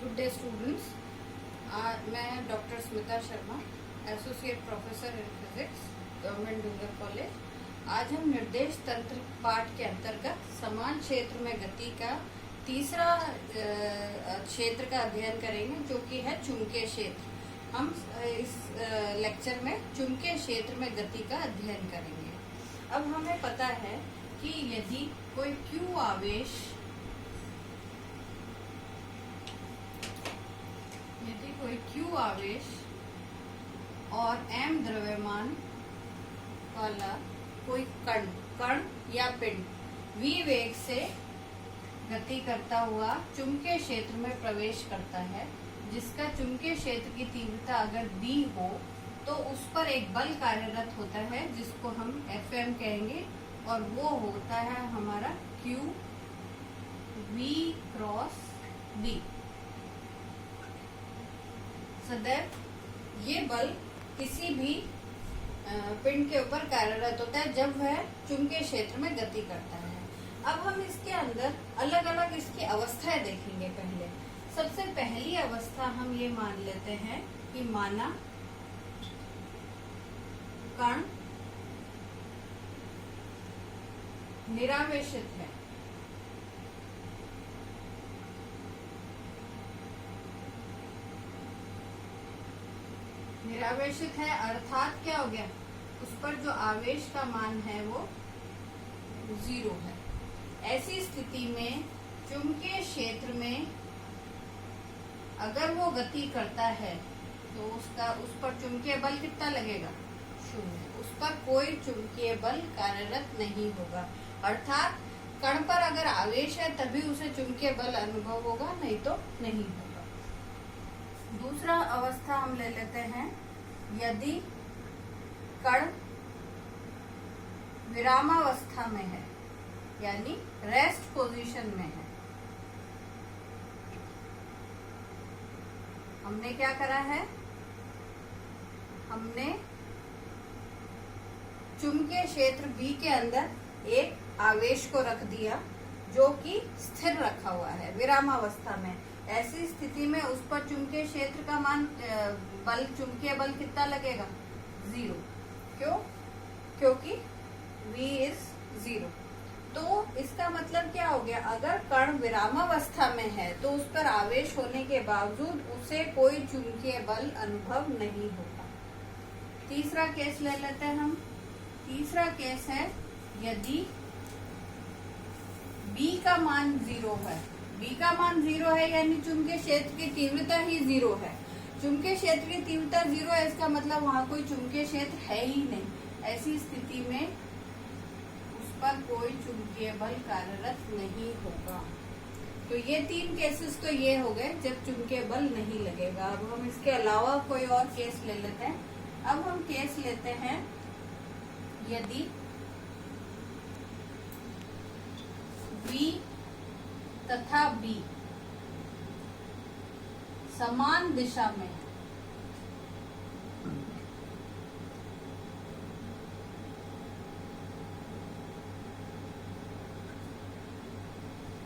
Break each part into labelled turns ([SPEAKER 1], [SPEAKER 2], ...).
[SPEAKER 1] Good day students. मैं doctor Smita Sharma, associate professor in physics, government Dungar college. आज हम निर्देश तंत्र पाठ के अंतर्गत समान क्षेत्र में गति का तीसरा क्षेत्र का अध्ययन करेंगे, जो कि है चुंबकीय क्षेत्र। हम इस लेक्चर में चुंबकीय क्षेत्र में गति का अध्ययन करेंगे। अब हमें पता है कि यदि कोई Q आवेश और m द्रव्यमान वाला कोई कण या पिंड v वेग से गति करता हुआ चुंबकीय क्षेत्र में प्रवेश करता है, जिसका चुंबकीय क्षेत्र की तीव्रता अगर d हो तो उस पर एक बल कार्यरत होता है, जिसको हम Fm कहेंगे, और वो होता है हमारा Q v क्रॉस b। सदैव ये बल किसी भी पिंड के ऊपर कार्यरत होता है जब वह चुंबकीय क्षेत्र में गति करता है। अब हम इसके अंदर अलग अलग इसकी अवस्थाएं देखेंगे। पहले सबसे पहली अवस्था हम ये मान लेते हैं कि माना कण निरावेशित है। निरावेशित है अर्थात क्या हो गया, उस पर जो आवेश का मान है वो 0 है। ऐसी स्थिति में चुंबकीय क्षेत्र में अगर वो गति करता है तो उस पर चुंबकीय बल कितना लगेगा? 0। उस पर कोई चुंबकीय बल कार्यरत नहीं होगा। अर्थात कण पर अगर आवेश है तभी उसे चुंबकीय बल अनुभव होगा, नहीं तो नहीं होगा। दूसरा अवस्था हम ले लेते हैं, यदि कण विरामावस्था में है, यानी रेस्ट पोजीशन में है। हमने क्या करा है, हमने चुंबकीय क्षेत्र B के अंदर एक आवेश को रख दिया जो कि स्थिर रखा हुआ है विरामावस्था में। ऐसी स्थिति में उस पर चुंबकीय क्षेत्र का मान चुंबकीय बल कितना लगेगा? 0। क्यों? क्योंकि V इज 0। तो इसका मतलब क्या हो गया, अगर कण विरामावस्था में है तो उस पर आवेश होने के बावजूद उसे कोई चुंबकीय बल अनुभव नहीं होगा। तीसरा केस ले लेते हैं हम। तीसरा केस है, यदि B का मान 0 है। B का मान 0 है यानी चुंबकीय क्षेत्र की तीव्रता ही 0 है। चुंबकीय क्षेत्र की तीव्रता 0 है, इसका मतलब वहां कोई चुंबकीय क्षेत्र है ही नहीं। ऐसी स्थिति में उस पर कोई चुंबकीय बल कार्यरत नहीं होगा। तो ये 3 केसेस तो ये हो गए जब चुंबकीय बल नहीं लगेगा। अब हम इसके अलावा कोई और केस ले लेते हैं। अब हम केस लेते हैं, यदि V तथा B समान दिशा में है।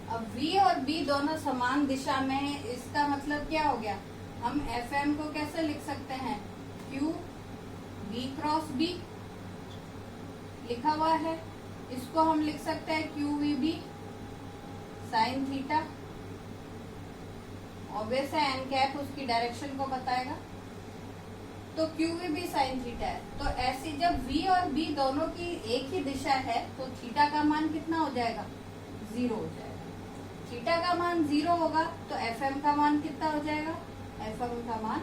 [SPEAKER 1] अब V और B दोनों समान दिशा में है, इसका मतलब क्या हो गया, हम Fm को कैसे लिख सकते हैं? Q V क्रॉस B लिखा हुआ है, इसको हम लिख सकते हैं QVB साइन थीटा। ऑब्वियस है, एन कैप उसकी डायरेक्शन को बताएगा, तो QVB साइन थीटा है। तो ऐसी जब V और B दोनों की एक ही दिशा है तो थीटा का मान कितना हो जाएगा? 0 हो जाएगा। थीटा का मान 0 होगा तो Fm का मान कितना हो जाएगा? Fm का मान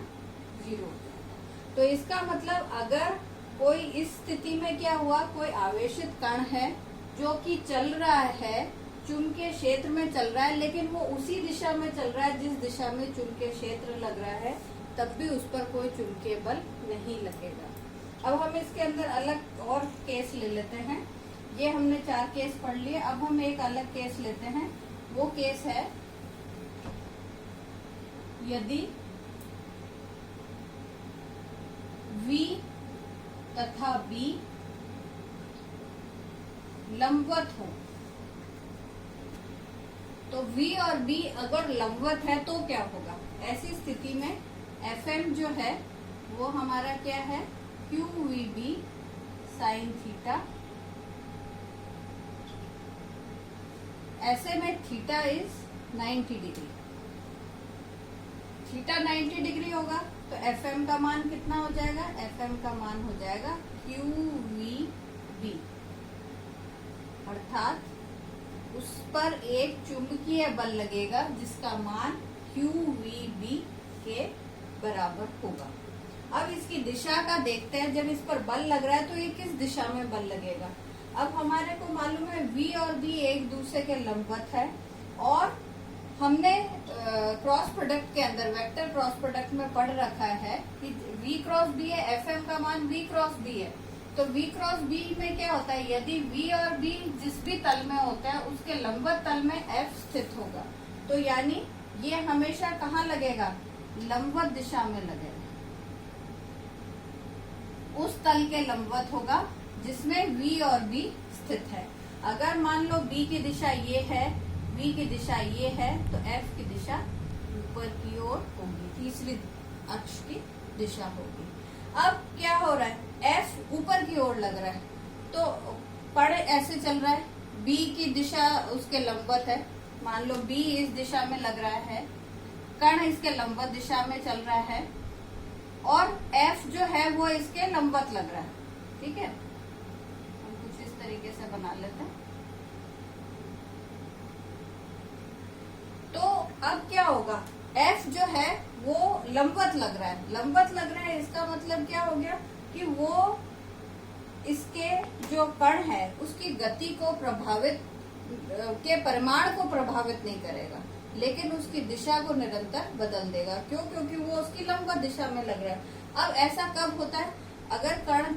[SPEAKER 1] 0 हो जाएगा। तो इसका मतलब अगर कोई इस स्थिति में क्या हुआ, कोई आवेशित कण है जो कि चल रहा है, चुंबकीय क्षेत्र में चल रहा है, लेकिन वो उसी दिशा में चल रहा है जिस दिशा में चुंबकीय क्षेत्र लग रहा है, तब भी उस पर कोई चुंबकीय बल नहीं लगेगा। अब हम इसके अंदर अलग और केस ले लेते हैं। ये हमने 4 केस पढ़ लिए। अब हम एक अलग केस लेते हैं। वो केस है, यदि V तथा B लंबवत हो तो तो V और B अगर लंबवत है तो क्या होगा? ऐसी स्थिति में FM जो है वो हमारा क्या है? QVB sine theta. ऐसे में theta is 90 degree. Theta 90 degree होगा तो FM का मान कितना हो जाएगा? FM का मान हो जाएगा QVB, अर्थात उस पर एक चुंबकीय बल लगेगा जिसका मान QVB के बराबर होगा। अब इसकी दिशा का देखते हैं। जब इस पर बल लग रहा है तो ये किस दिशा में बल लगेगा? अब हमारे को मालूम है V और B एक दूसरे के लंबवत है और हमने क्रॉस प्रोडक्ट के अंदर वेक्टर क्रॉस प्रोडक्ट में पढ़ रखा है कि V क्रॉस B है, FM का मान V क्रॉस B है। तो V क्रॉस B में क्या होता है? यदि V और B जिस भी तल में होता है उसके लंबवत तल में F स्थित होगा, तो यानी ये हमेशा कहाँ लगेगा? लंबवत दिशा में लगेगा, उस तल के लंबवत होगा जिसमें V और B स्थित है। अगर मान लो B की दिशा ये है, B की दिशा ये है, तो F की दिशा ऊपर की ओर होगी, तीसरी अक्ष की दिशा होगी। अब क्या हो रहा है? F ऊपर की ओर लग रहा है तो पढ़ ऐसे चल रहा है, B की दिशा उसके लंबवत है। मान लो B इस दिशा में लग रहा है, कण इसके लंबवत दिशा में चल रहा है और F जो है वो इसके लंबवत लग रहा है। ठीक है, हम कुछ इस तरीके से बना लेते हैं। तो अब क्या होगा? F जो है वो लंबवत लग रहा है। लंबवत लग रहा है इसका मतलब क्या हो गया कि वो इसके जो कण है उसकी गति को प्रभावित के परिमाण को प्रभावित नहीं करेगा, लेकिन उसकी दिशा को निरंतर बदल देगा। क्यों? क्योंकि वो उसकी लंबवत दिशा में लग रहा है। अब ऐसा कब होता है? अगर कण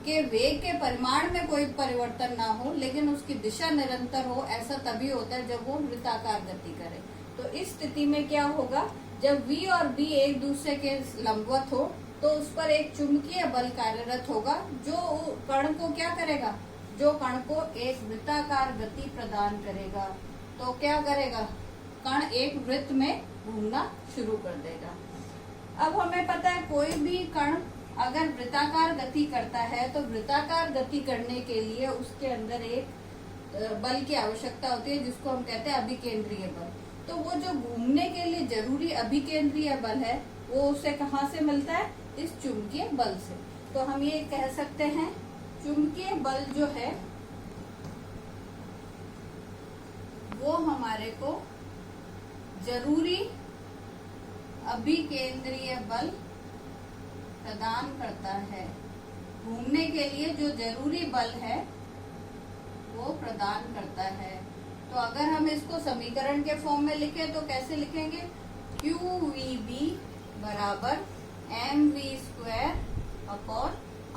[SPEAKER 1] के वेग के परिमाण में कोई परिवर्तन ना हो लेकिन उसकी दिशा निरंतर हो, ऐसा तभी होता है जब वो वृत्ताकार गति करे। तो इस स्थिति में क्या होगा? जब V और B एक दूसरे के लंबवत हो तो उस पर एक चुंबकीय बल कार्यरत होगा जो कण को क्या करेगा? जो कण को एक वृत्ताकार गति प्रदान करेगा। तो क्या करेगा? कण एक वृत्त में घूमना शुरू कर देगा। अब हमें पता है कोई भी कण अगर वृत्ताकार गति करता है तो वृत्ताकार गति करने के लिए उसके अंदर एक बल की आवश्यकता होती है जिसको हम कहते हैं अभिकेंद्रीय बल। तो वो जो घूमने के लिए जरूरी अभिकेंद्रीय बल है वो उसे कहाँ से मिलता है? इस चुंबकीय बल से। तो हम ये कह सकते हैं चुंबकीय बल जो है वो हमारे को जरूरी अभिकेंद्रीय बल प्रदान करता है। घूमने के लिए जो जरूरी बल है वो प्रदान करता है। तो अगर हम इसको समीकरण के फॉर्म में लिखें तो कैसे लिखेंगे? QVB बराबर mv² अपॉन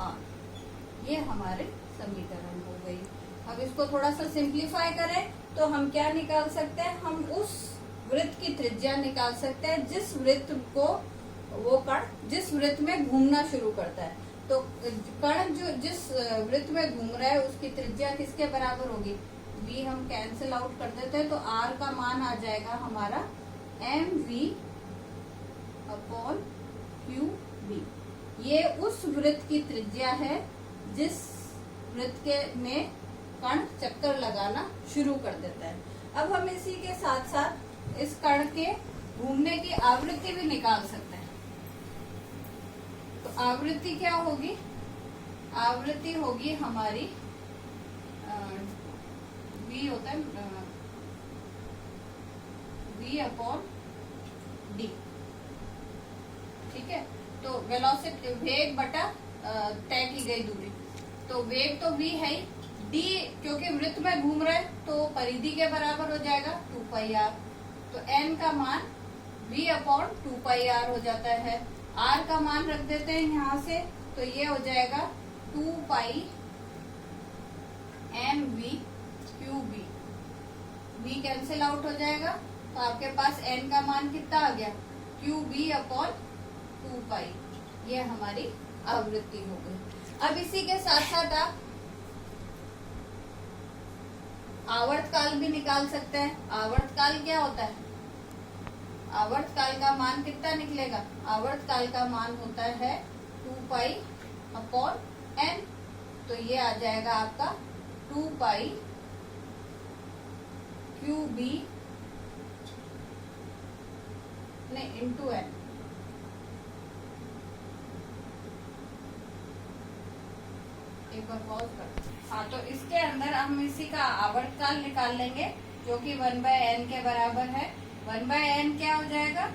[SPEAKER 1] r। ये हमारे समीकरण हो गई। अब इसको थोड़ा सा सिंप्लीफाई करें तो हम क्या निकाल सकते हैं? हम उस वृत्त की त्रिज्या निकाल सकते हैं जिस वृत्त को वो कण जिस वृत्त में घूमना शुरू करता है। तो कण जो जिस वृत्त में घूम रहा है उसकी त्रिज्या किसके बराबर होगी? V हम कैंसिल आउट कर देते हैं तो R का मान आ जाएगा हमारा mv अपॉन QB। ये उस वृत्त की त्रिज्या है जिस वृत्त के में कण चक्कर लगाना शुरू कर देता है। अब हम इसी के साथ साथ इस कण के घूमने की आवृत्ति भी निकाल सकते हैं। तो आवृत्ति क्या होगी? आवृत्ति होगी हमारी V होता है V अपॉन D। ठीक है, तो वेलोसिटी वेग बटा तय की गई दूरी। तो वेग तो V है ही, D क्योंकि वृत्त में घूम रहा है तो परिधि के बराबर हो जाएगा 2πr। तो n का मान V अपॉन 2πr हो जाता है। r का मान रख देते हैं यहाँ से, तो ये हो जाएगा 2π mv QB। V cancel out हो जाएगा तो आपके पास n का मान कितना आ गया? QB upon 2π। ये हमारी आवृत्ति हो गई। अब इसी के साथ साथ आवर्तकाल भी निकाल सकते हैं। आवर्तकाल क्या होता है? आवर्तकाल का मान कितना निकलेगा? आवर्तकाल का मान होता है 2π/n। तो ये आ जाएगा आपका 2π/QB इंटू n। एक बार पॉज कर। हाँ, तो इसके अंदर हम इसी का आवर्तकाल निकाल लेंगे जो कि 1/n के बराबर है। 1/n क्या हो जाएगा?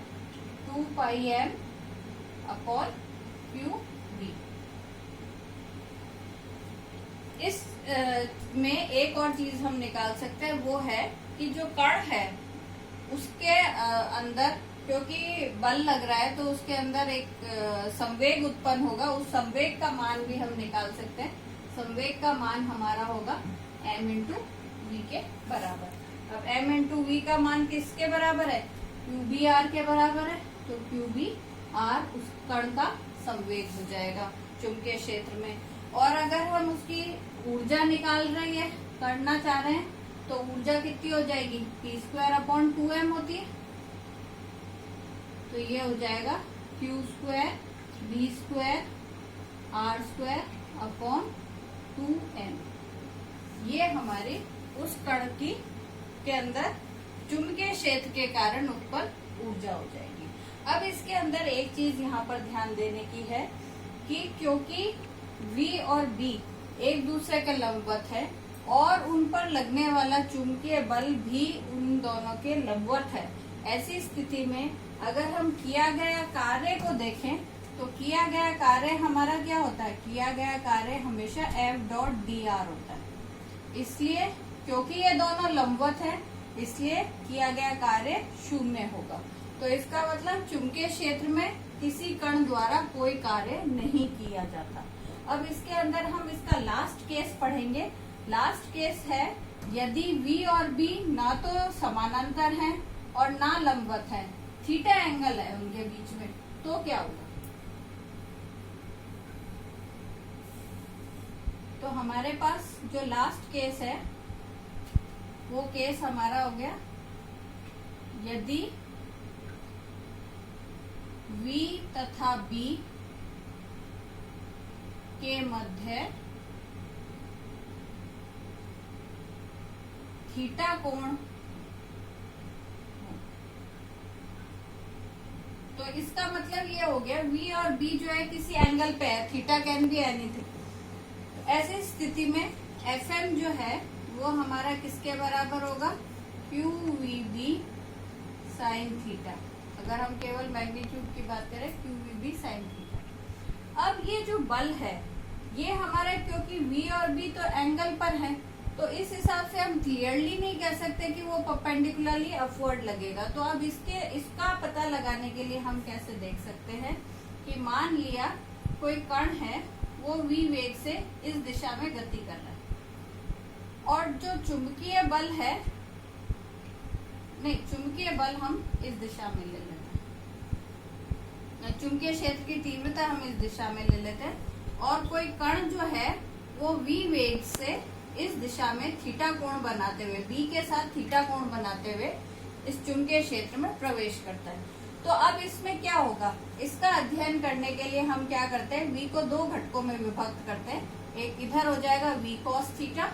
[SPEAKER 1] 2πm/QB। इस में एक और चीज हम निकाल सकते हैं, वो है कि जो कण है उसके अंदर क्योंकि बल लग रहा है तो उसके अंदर एक संवेग उत्पन्न होगा। उस संवेग का मान भी हम निकाल सकते हैं। संवेग का मान हमारा होगा m इंटू वी के बराबर। अब m इंटू वी का मान किसके बराबर है? QBr के बराबर है। तो QBr उस कण का संवेग हो जाएगा चुंबकीय क्षेत्र में। और अगर हम उसकी ऊर्जा निकाल रहे हैं, करना चाह रहे हैं, तो ऊर्जा कितनी हो जाएगी? p²/2m होती है। तो ये हो जाएगा Q² B² R²/2m। ये हमारी उस कण के अंदर चुंबकीय क्षेत्र के कारण उत्पन्न ऊर्जा हो जाएगी। अब इसके अंदर एक चीज यहाँ पर ध्यान देने की है कि क्योंकि V और B एक दूसरे के लंबवत है और उन पर लगने वाला चुंबकीय बल भी उन दोनों के लंबवत है, ऐसी स्थिति में अगर हम किया गया कार्य को देखें तो किया गया कार्य हमारा क्या होता है? किया गया कार्य हमेशा F.dr होता है। इसलिए क्योंकि ये दोनों लंबवत है इसलिए किया गया कार्य 0 होगा। तो इसका मतलब चुंबकीय क्षेत्र में किसी कण द्वारा कोई कार्य नहीं किया जाता। अब इसके अंदर हम इसका लास्ट केस पढ़ेंगे। लास्ट केस है यदि V और B ना तो समानांतर हैं और ना लंबवत हैं, थीटा एंगल है उनके बीच में, तो क्या होगा? तो हमारे पास जो लास्ट केस है वो केस हमारा हो गया यदि V तथा B के मध्य थीटा कोण। तो इसका मतलब ये हो गया V और B जो है किसी एंगल पे है, थीटा कैन बी एनीथिंग। ऐसी स्थिति में Fm जो है वो हमारा किसके बराबर होगा? QVB sin theta. अगर हम केवल मैग्नीट्यूड की बात करें QVB sin थीटा। अब ये जो बल है ये हमारा क्योंकि V और B तो एंगल पर है तो इस हिसाब से हम क्लियरली नहीं कह सकते कि वो परपेंडिकुलरली अपवर्ड लगेगा। तो अब इसका पता लगाने के लिए हम कैसे देख सकते हैं कि मान लिया कोई कण है वो V वेग से इस दिशा में गति कर रहा है और जो चुंबकीय बल है, नहीं चुंबकीय बल हम इस दिशा में ले लेते हैं, चुंबकीय क्षेत्र की तीव्रता हम इस दिशा में ले लेते हैं और कोई कण जो है वो V वेग से इस दिशा में थीटा कोण बनाते हुए, B के साथ थीटा कोण बनाते हुए इस चुंबकीय क्षेत्र में प्रवेश करता है। तो अब इसमें क्या होगा? इसका अध्ययन करने के लिए हम क्या करते हैं? V को दो घटकों में विभक्त करते हैं। एक इधर हो जाएगा V cos थीटा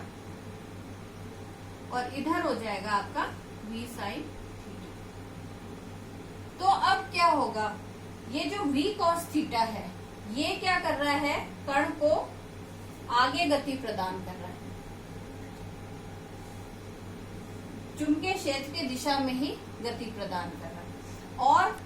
[SPEAKER 1] और इधर हो जाएगा आपका V sin थीटा। तो अब क्या होगा? ये जो V cos थीटा है ये क्या कर रहा है? कण को आगे गति प्रदान कर रहा है, चुंबकीय क्षेत्र की दिशा में ही गति प्रदान कर रहा है और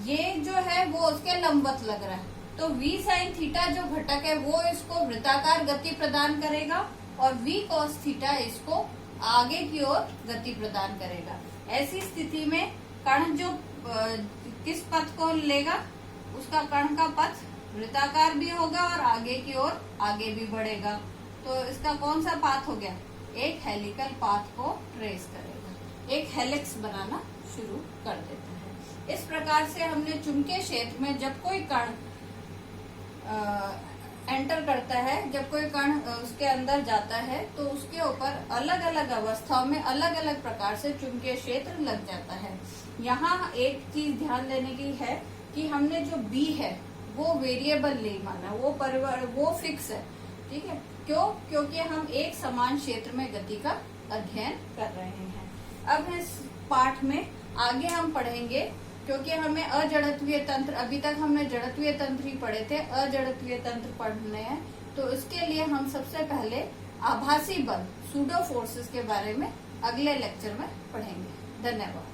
[SPEAKER 1] ये जो है वो उसके लंबवत लग रहा है। तो V sin थीटा जो घटक है वो इसको वृत्ताकार गति प्रदान करेगा और V cos थीटा इसको आगे की ओर गति प्रदान करेगा। ऐसी स्थिति में कण जो किस पथ को लेगा? उसका कण का पथ वृत्ताकार भी होगा और आगे की ओर आगे भी बढ़ेगा। तो इसका कौन सा पाथ हो गया? एक हेलिकल पाथ को ट्रेस करेगा, एक हेलिक्स बनाना शुरू कर देता है। इस प्रकार से हमने चुंबकीय क्षेत्र में जब कोई कण एंटर करता है, जब कोई कण उसके अंदर जाता है तो उसके ऊपर अलग अलग अवस्थाओं में अलग अलग प्रकार से चुंबकीय क्षेत्र लग जाता है। यहाँ एक चीज ध्यान देने की है कि हमने जो बी है वो वेरिएबल नहीं माना, वो फिक्स है, ठीक है। क्यों? क्योंकि हम एक समान क्षेत्र में गति का अध्ययन कर रहे हैं। अब इस पाठ में आगे हम पढ़ेंगे, क्योंकि हमें अजड़त्वीय तंत्र, अभी तक हमने जड़त्वीय तंत्र ही पढ़े थे, अजड़त्वीय तंत्र पढ़ने हैं, तो इसके लिए हम सबसे पहले आभासी बल, सूडो फोर्सेस के बारे में अगले लेक्चर में पढ़ेंगे। धन्यवाद।